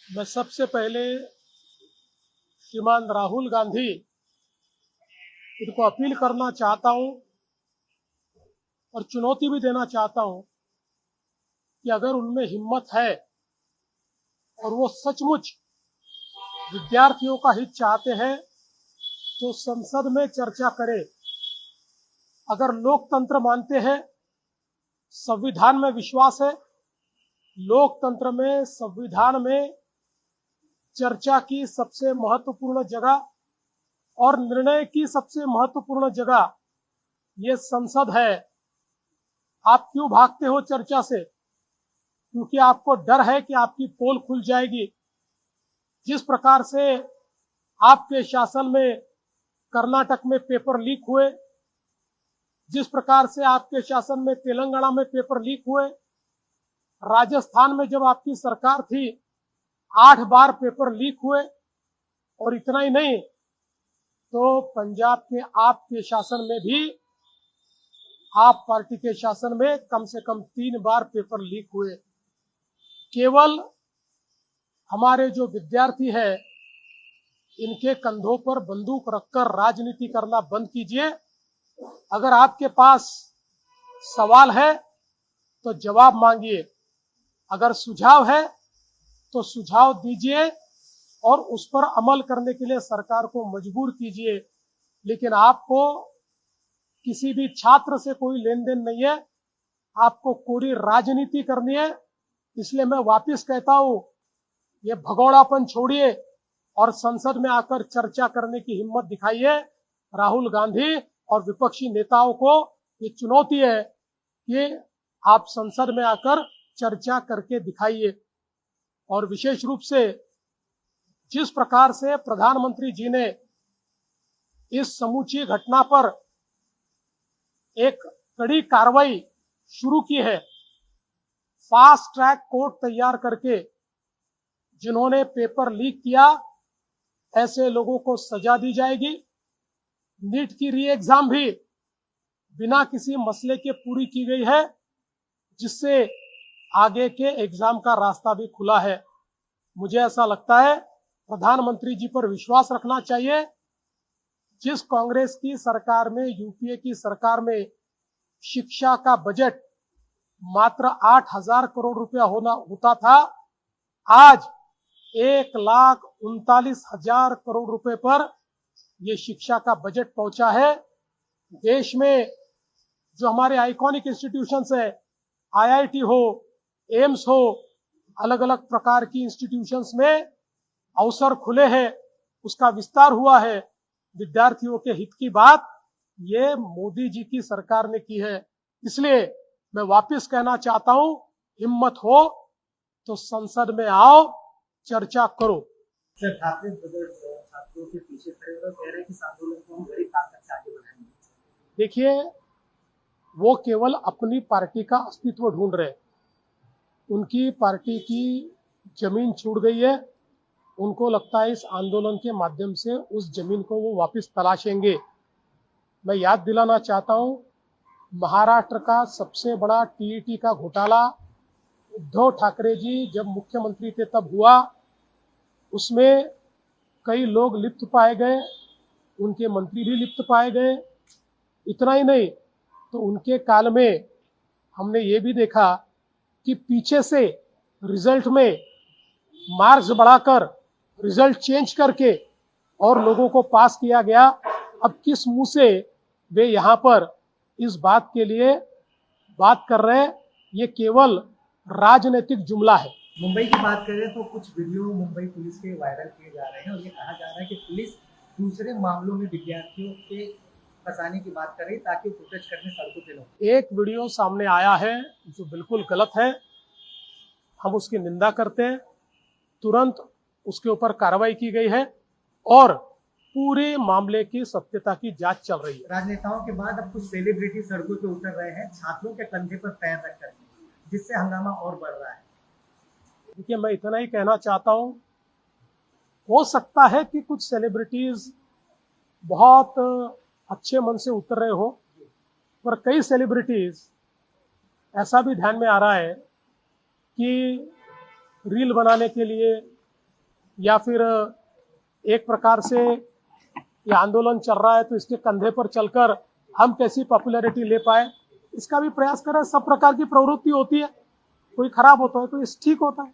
मैं सबसे पहले श्रीमान राहुल गांधी इनको अपील करना चाहता हूं और चुनौती भी देना चाहता हूं कि अगर उनमें हिम्मत है और वो सचमुच विद्यार्थियों का हित चाहते हैं तो संसद में चर्चा करें। अगर लोकतंत्र मानते हैं, संविधान में विश्वास है, लोकतंत्र में संविधान में चर्चा की सबसे महत्वपूर्ण जगह और निर्णय की सबसे महत्वपूर्ण जगह ये संसद है। आप क्यों भागते हो चर्चा से? क्योंकि आपको डर है कि आपकी पोल खुल जाएगी। जिस प्रकार से आपके शासन में कर्नाटक में पेपर लीक हुए, जिस प्रकार से आपके शासन में तेलंगाना में पेपर लीक हुए, राजस्थान में जब आपकी सरकार थी 8 बार पेपर लीक हुए, और इतना ही नहीं तो पंजाब के आपके शासन में भी, आप पार्टी के शासन में कम से कम 3 बार पेपर लीक हुए। केवल हमारे जो विद्यार्थी है इनके कंधों पर बंदूक रखकर राजनीति करना बंद कीजिए। अगर आपके पास सवाल है तो जवाब मांगिए, अगर सुझाव है तो सुझाव दीजिए और उस पर अमल करने के लिए सरकार को मजबूर कीजिए। लेकिन आपको किसी भी छात्र से कोई लेन देन नहीं है, आपको कोरी राजनीति करनी है। इसलिए मैं वापस कहता हूं, ये भगोड़ापन छोड़िए और संसद में आकर चर्चा करने की हिम्मत दिखाइए। राहुल गांधी और विपक्षी नेताओं को ये चुनौती है कि आप संसद में आकर चर्चा करके दिखाइए। और विशेष रूप से जिस प्रकार से प्रधानमंत्री जी ने इस समूची घटना पर एक कड़ी कार्रवाई शुरू की है, फास्ट ट्रैक कोर्ट तैयार करके जिन्होंने पेपर लीक किया ऐसे लोगों को सजा दी जाएगी। नीट की री एग्जाम भी बिना किसी मसले के पूरी की गई है, जिससे आगे के एग्जाम का रास्ता भी खुला है। मुझे ऐसा लगता है प्रधानमंत्री जी पर विश्वास रखना चाहिए। जिस कांग्रेस की सरकार में, यूपीए की सरकार में शिक्षा का बजट मात्र 8,000 करोड़ रुपया होता था, आज 1,39,000 करोड़ रुपए पर यह शिक्षा का बजट पहुंचा है। देश में जो हमारे आइकॉनिक इंस्टीट्यूशंस है, आईआईटी हो, एम्स हो, अलग अलग प्रकार की इंस्टीट्यूशंस में अवसर खुले हैं, उसका विस्तार हुआ है। विद्यार्थियों के हित की बात ये मोदी जी की सरकार ने की है। इसलिए मैं वापस कहना चाहता हूं, हिम्मत हो तो संसद में आओ, चर्चा करो। सर, ठाकरे ब्रदर्स छात्रों के पीछे खड़े और कह रहे हैं कि इस आंदोलन को हम बड़ी ताकत से आगे बढ़ाएंगे। देखिए, वो केवल अपनी पार्टी का अस्तित्व ढूंढ रहे हैं। उनकी पार्टी की जमीन छूट गई है, उनको लगता है इस आंदोलन के माध्यम से उस जमीन को वो वापस तलाशेंगे। मैं याद दिलाना चाहता हूं, महाराष्ट्र का सबसे बड़ा टीईटी का घोटाला उद्धव ठाकरे जी जब मुख्यमंत्री थे तब हुआ। उसमें कई लोग लिप्त पाए गए, उनके मंत्री भी लिप्त पाए गए। इतना ही नहीं तो उनके काल में हमने ये भी देखा कि पीछे से रिजल्ट में मार्क्स बढ़ाकर रिजल्ट चेंज करके और लोगों को पास किया गया। अब किस मुंह से वे यहाँ पर इस बात के लिए बात कर रहे हैं? ये केवल राजनीतिक जुमला है। मुंबई की बात करें तो कुछ वीडियो मुंबई पुलिस के वायरल किए जा रहे हैं और ये कहा जा रहा है कि पुलिस दूसरे मामलों में विद्यार्थियों के फंसाने की बात कर रही ताकि प्रोटेस्ट करने सड़कों पे लोग। एक वीडियो सामने आया है जो बिल्कुल गलत है, हम उसकी निंदा करते हैं। तुरंत उसके ऊपर कार्रवाई की गई है और पूरे मामले की सत्यता की जांच चल रही है। राजनेताओं के बाद अब कुछ सेलिब्रिटी सड़कों पे उतर रहे हैं छात्रों के कंधे पर पैर रखकर, जिससे हंगामा और बढ़ रहा है। देखिए, मैं इतना ही कहना चाहता हूं, हो सकता है कि कुछ सेलिब्रिटीज बहुत अच्छे मन से उतर रहे हो, पर कई सेलिब्रिटीज ऐसा भी ध्यान में आ रहा है कि रील बनाने के लिए, या फिर एक प्रकार से ये आंदोलन चल रहा है तो इसके कंधे पर चलकर हम कैसी पॉपुलैरिटी ले पाए, इसका भी प्रयास करें। सब प्रकार की प्रवृत्ति होती है, कोई खराब होता है कोई ठीक होता है।